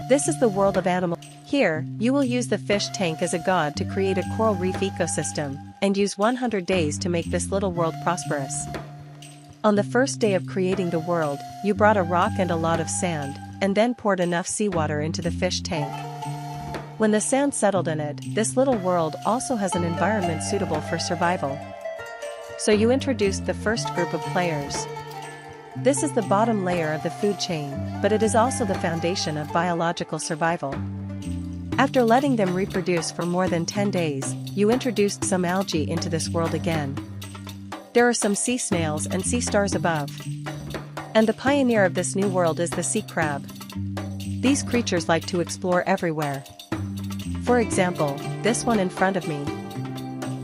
This is the world of animals. Here, you will use the fish tank as a god to create a coral reef ecosystem, and use 100 days to make this little world prosperous. On the first day of creating the world, you brought a rock and a lot of sand, and then poured enough seawater into the fish tank. When the sand settled in it, this little world also has an environment suitable for survival. So you introduced the first group of players. This is the bottom layer of the food chain, but it is also the foundation of biological survival. After letting them reproduce for more than 10 days, you introduced some algae into this world again. There are some sea snails and sea stars above. And the pioneer of this new world is the sea crab. These creatures like to explore everywhere. For example, this one in front of me.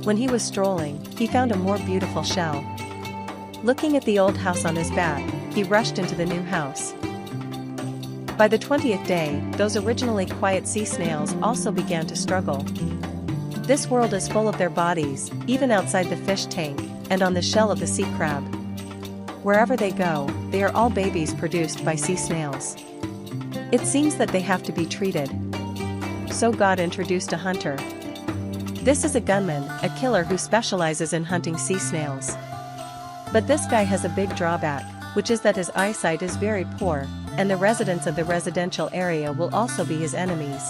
When he was strolling, he found a more beautiful shell. Looking at the old house on his back, he rushed into the new house. By the 20th day, those originally quiet sea snails also began to struggle. This world is full of their bodies, even outside the fish tank, and on the shell of the sea crab. Wherever they go, they are all babies produced by sea snails. It seems that they have to be treated. So God introduced a hunter. This is a gunman, a killer who specializes in hunting sea snails. But this guy has a big drawback, which is that his eyesight is very poor, and the residents of the residential area will also be his enemies.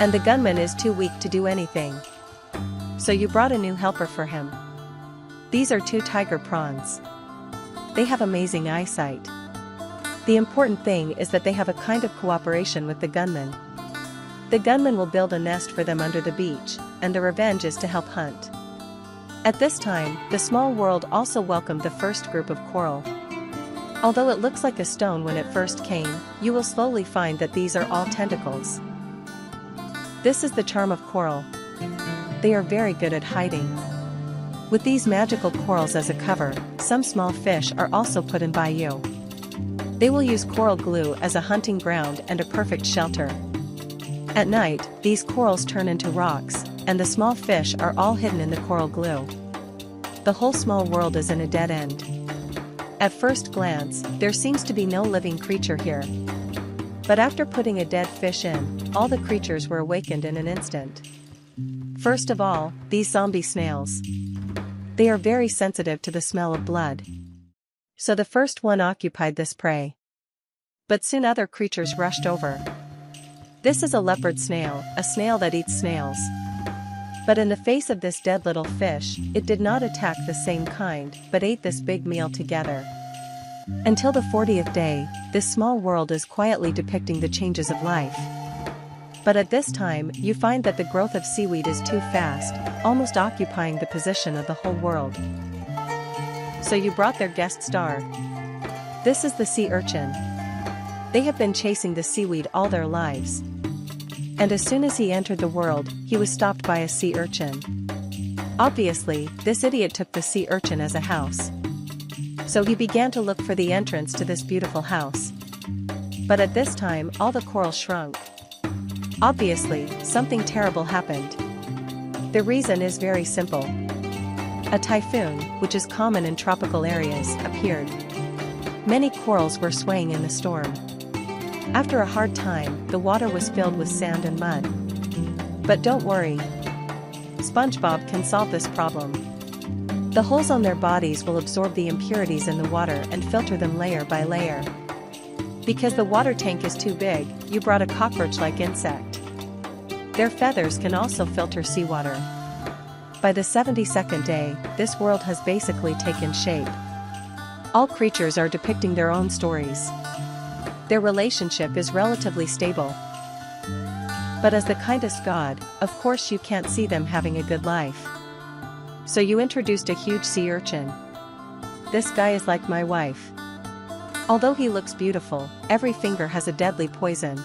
And the gunman is too weak to do anything. So you brought a new helper for him. These are 2 tiger prawns. They have amazing eyesight. The important thing is that they have a kind of cooperation with the gunman. The gunman will build a nest for them under the beach, and the revenge is to help hunt. At this time, the small world also welcomed the first group of coral. Although it looks like a stone when it first came, you will slowly find that these are all tentacles. This is the charm of coral. They are very good at hiding. With these magical corals as a cover, some small fish are also put in by you. They will use coral glue as a hunting ground and a perfect shelter. At night, these corals turn into rocks, and the small fish are all hidden in the coral glue. The whole small world is in a dead end. At first glance, there seems to be no living creature here. But after putting a dead fish in, all the creatures were awakened in an instant. First of all, these zombie snails. They are very sensitive to the smell of blood. So the first one occupied this prey. But soon other creatures rushed over. This is a leopard snail, a snail that eats snails. But in the face of this dead little fish, it did not attack the same kind, but ate this big meal together. Until the 40th day, this small world is quietly depicting the changes of life. But at this time, you find that the growth of seaweed is too fast, almost occupying the position of the whole world. So you brought their guest star. This is the sea urchin. They have been chasing the seaweed all their lives. And as soon as he entered the world, he was stopped by a sea urchin. Obviously, this idiot took the sea urchin as a house. So he began to look for the entrance to this beautiful house. But at this time, all the coral shrunk. Obviously, something terrible happened. The reason is very simple. A typhoon, which is common in tropical areas, appeared. Many corals were swaying in the storm. After a hard time, the water was filled with sand and mud. But don't worry. SpongeBob can solve this problem. The holes on their bodies will absorb the impurities in the water and filter them layer by layer. Because the water tank is too big, you brought a cockroach-like insect. Their feathers can also filter seawater. By the 72nd day, this world has basically taken shape. All creatures are depicting their own stories. Their relationship is relatively stable. But as the kindest God, of course you can't see them having a good life. So you introduced a huge sea urchin. This guy is like my wife. Although he looks beautiful, every finger has a deadly poison.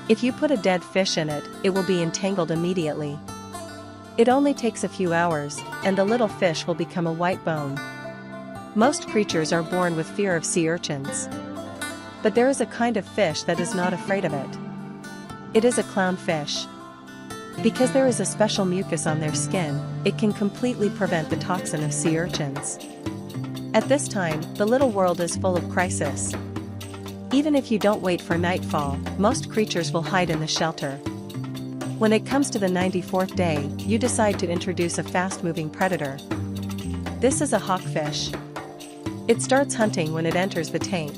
If you put a dead fish in it, it will be entangled immediately. It only takes a few hours, and the little fish will become a white bone. Most creatures are born with fear of sea urchins. But there is a kind of fish that is not afraid of it. It is a clownfish. Because there is a special mucus on their skin, it can completely prevent the toxin of sea urchins. At this time, the little world is full of crisis. Even if you don't wait for nightfall, most creatures will hide in the shelter. When it comes to the 94th day, you decide to introduce a fast-moving predator. This is a hawkfish. It starts hunting when it enters the tank.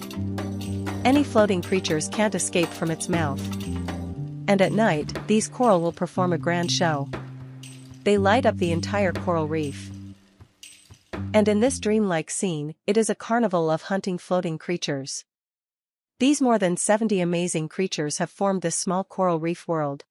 Any floating creatures can't escape from its mouth. And at night, these coral will perform a grand show. They light up the entire coral reef. And in this dreamlike scene, it is a carnival of hunting floating creatures. These more than 70 amazing creatures have formed this small coral reef world.